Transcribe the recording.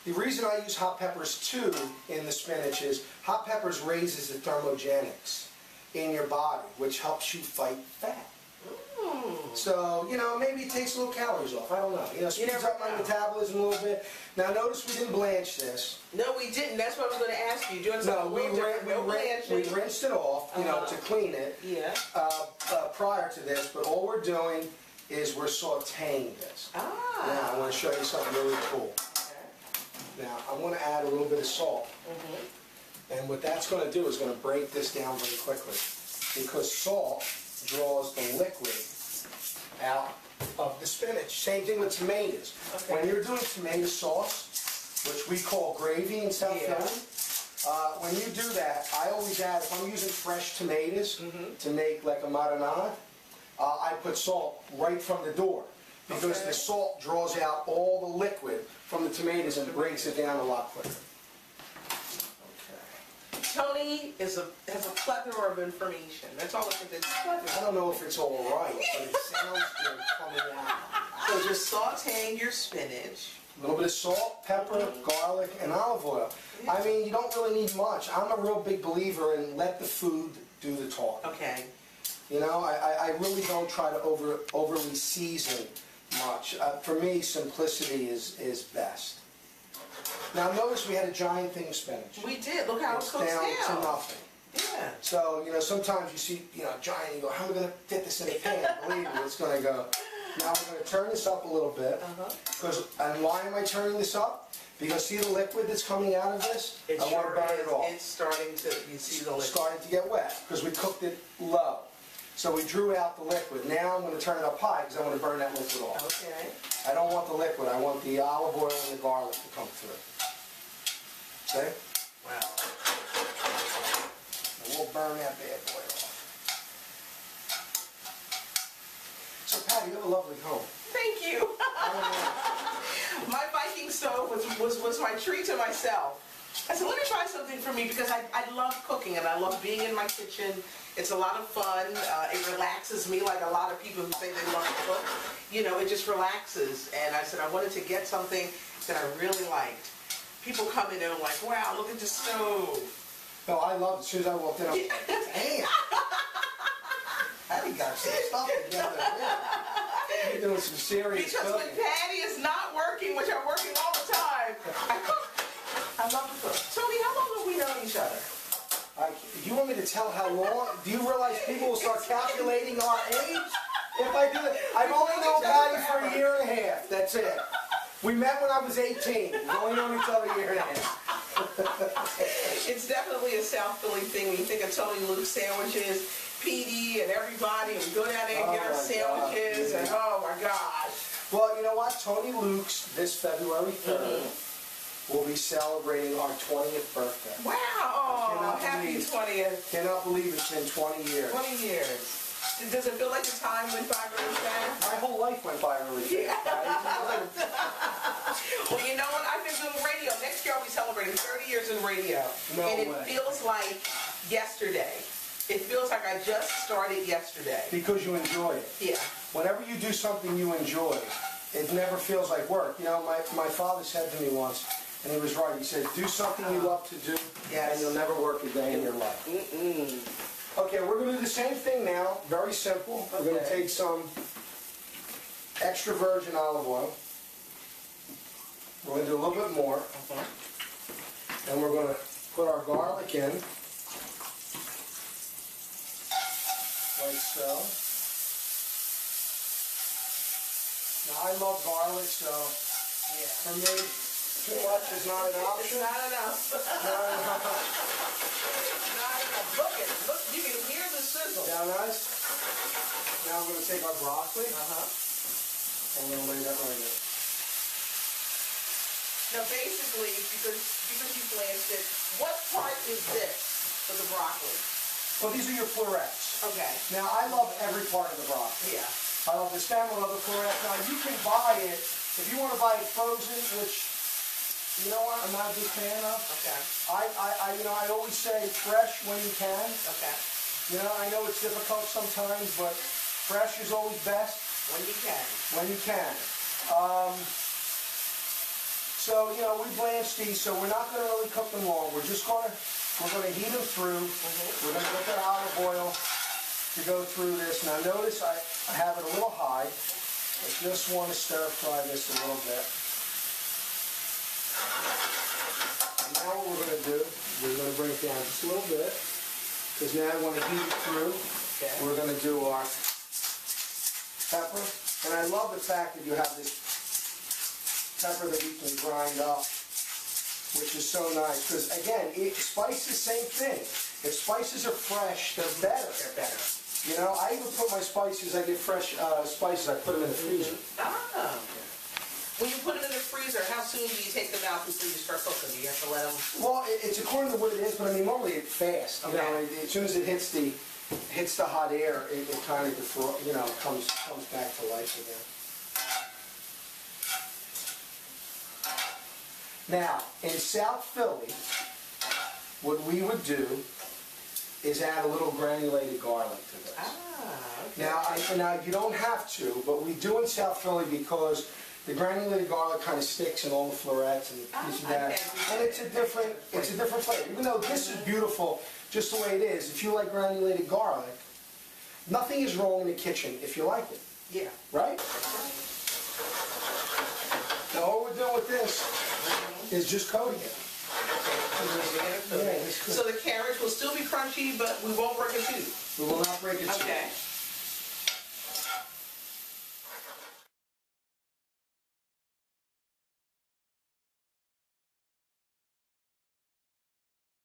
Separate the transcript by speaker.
Speaker 1: The reason I use hot peppers too in the spinach is hot peppers raises the thermogenics in your body, which helps you fight fat. So, you know, maybe it takes a little calories off. I don't know. You know, speeds up my metabolism a little bit. Now, notice we didn't blanch this.
Speaker 2: No, we didn't. That's what I was going to ask you. Doing something
Speaker 1: we rinsed it off, you know, to clean it.
Speaker 2: Yeah.
Speaker 1: Prior to this, but all we're doing is we're sautéing this.
Speaker 2: Ah.
Speaker 1: Now, I want to show you something really cool.
Speaker 2: Okay.
Speaker 1: Now, I'm going to add a little bit of salt. And what that's going to do is going to break this down very quickly, because salt draws the liquid out of the spinach. Same thing with tomatoes. Okay. When you're doing tomato sauce, which we call gravy in South Philly, when you do that, I always add, if I'm using fresh tomatoes to make like a marinade, I put salt right from the door, because the salt draws out all the liquid from the tomatoes and breaks it down a lot quicker.
Speaker 2: Tony has a plethora of information. That's all I think.
Speaker 1: I don't know if it's all right, but it sounds good coming out.
Speaker 2: So just sautéing your spinach.
Speaker 1: A little bit of salt, pepper, garlic, and olive oil. I mean, you don't really need much. I'm a real big believer in let the food do the talk.
Speaker 2: Okay.
Speaker 1: You know, I really don't try to overly season much. For me, simplicity is best. Now notice we had a giant thing of spinach.
Speaker 2: We did. Look how it cooks down
Speaker 1: to nothing.
Speaker 2: Yeah.
Speaker 1: So, you know, sometimes you see, you know, giant, you go, how am I going to fit this in a pan? Believe me, it's going to go. Now we're going to turn this up a little bit. And why am I turning this up? Because see the liquid that's coming out of this? I want to burn it off.
Speaker 2: It's starting to, you see the liquid.
Speaker 1: It's starting to get wet, because we cooked it low. So we drew out the liquid. Now I'm going to turn it up high, because I want to burn that liquid off.
Speaker 2: Okay.
Speaker 1: I don't want the liquid. I want the olive oil and the garlic to come through. See?
Speaker 2: Wow.
Speaker 1: And we'll burn that bad boy off. So Patty, you have a lovely home.
Speaker 2: Thank you. My Viking stove was my treat to myself. I said, let me try something for me, because I love cooking and I love being in my kitchen. It's a lot of fun. It relaxes me, like a lot of people who say they love to cook. You know, it just relaxes. And I said I wanted to get something that I really liked. People come in and are like, wow, look at the stove.
Speaker 1: No, I love it. As soon as I walked in, I was like, damn. Patty got some stuff together. Yeah. You're doing some serious
Speaker 2: because
Speaker 1: cooking.
Speaker 2: when Patty is not working, which I'm working all the time, I cook. I love to cook. Tony, how long have we known each other?
Speaker 1: Do you want me to tell how long? Do you realize people will start calculating our age? If I do it, I've only known Patty for a year and a half. That's it. We met when I was 18. We've only known each other a year and a half.
Speaker 2: It's definitely a South Philly thing. When you think of Tony Luke's sandwiches, Petey and everybody, and we go down there and get our sandwiches, and oh my gosh.
Speaker 1: Well, you know what? Tony Luke's this February 3rd will be celebrating our 20th birthday.
Speaker 2: Wow! Oh, happy 20th.
Speaker 1: Cannot believe it's been 20 years.
Speaker 2: 20 years. Does it feel like the time went by really fast?
Speaker 1: My whole life went by really fast.
Speaker 2: Well, you know what? I've been doing radio. Next year I'll be celebrating 30 years in radio. And it feels like yesterday. It feels like I just started yesterday.
Speaker 1: Because you enjoy it.
Speaker 2: Yeah.
Speaker 1: Whenever you do something you enjoy, it never feels like work. You know, my father said to me once, and he was right, he said, do something you love to do, and you'll never work a day in your life. Okay, we're going to do the same thing now, very simple. We're going to take some extra virgin olive oil. We're going to do a little bit more. And we're going to put our garlic in, like so. Now, I love garlic, so for me, too much is not an option.
Speaker 2: It's not enough.
Speaker 1: Not enough.
Speaker 2: Not enough. Look at it. Look, you can hear the sizzle.
Speaker 1: Now, nice. Now we're going to take our broccoli. And we're going to lay that right in.
Speaker 2: Now, basically, because you blanched it, what part is this for the broccoli?
Speaker 1: Well, these are your florets.
Speaker 2: Okay.
Speaker 1: Now, I love every part of the broccoli.
Speaker 2: Yeah.
Speaker 1: I love the stem, I love the florets. Now, you can buy it, if you want to buy it frozen, which, you know what, I'm not a big fan of.
Speaker 2: Okay.
Speaker 1: I always say fresh when you can.
Speaker 2: Okay.
Speaker 1: You know, I know it's difficult sometimes, but fresh is always best.
Speaker 2: When you can.
Speaker 1: When you can. So, you know, we blanched these, so we're not going to really cook them long. We're going to heat them through. We're going to get that olive oil to go through this. Now notice I have it a little high. I just want to stir fry this a little bit. And now what we're going to do, we're going to bring it down just a little bit, because now I want to heat it through. Okay. We're going to do our pepper. And I love the fact that you have this pepper that we can grind up, which is so nice. Because again, spices, same thing. If spices are fresh, they're better. They're better. You know, I even put my spices, I get fresh spices, I put them in the freezer.
Speaker 2: Ah. When you put them in the freezer, how soon do you take them out before you start cooking? Do you have to let them?
Speaker 1: Well, it's according to what it is, but I mean, normally it's fast. Okay. You know, as soon as it hits the hot air, it kind of, you know, comes back to life again. Now, in South Philly, what we would do is add a little granulated garlic to this.
Speaker 2: Ah, okay.
Speaker 1: Now you don't have to, but we do in South Philly because the granulated garlic kind of sticks in all the florets and pieces of that, and it's a different flavor. Even though this is beautiful, just the way it is. If you like granulated garlic, nothing is wrong in the kitchen if you like it.
Speaker 2: Yeah.
Speaker 1: Right? Now all we're doing with this is just coating it.
Speaker 2: So the carrots will still be crunchy, but we won't break it too.
Speaker 1: We will not break it too.
Speaker 2: Okay.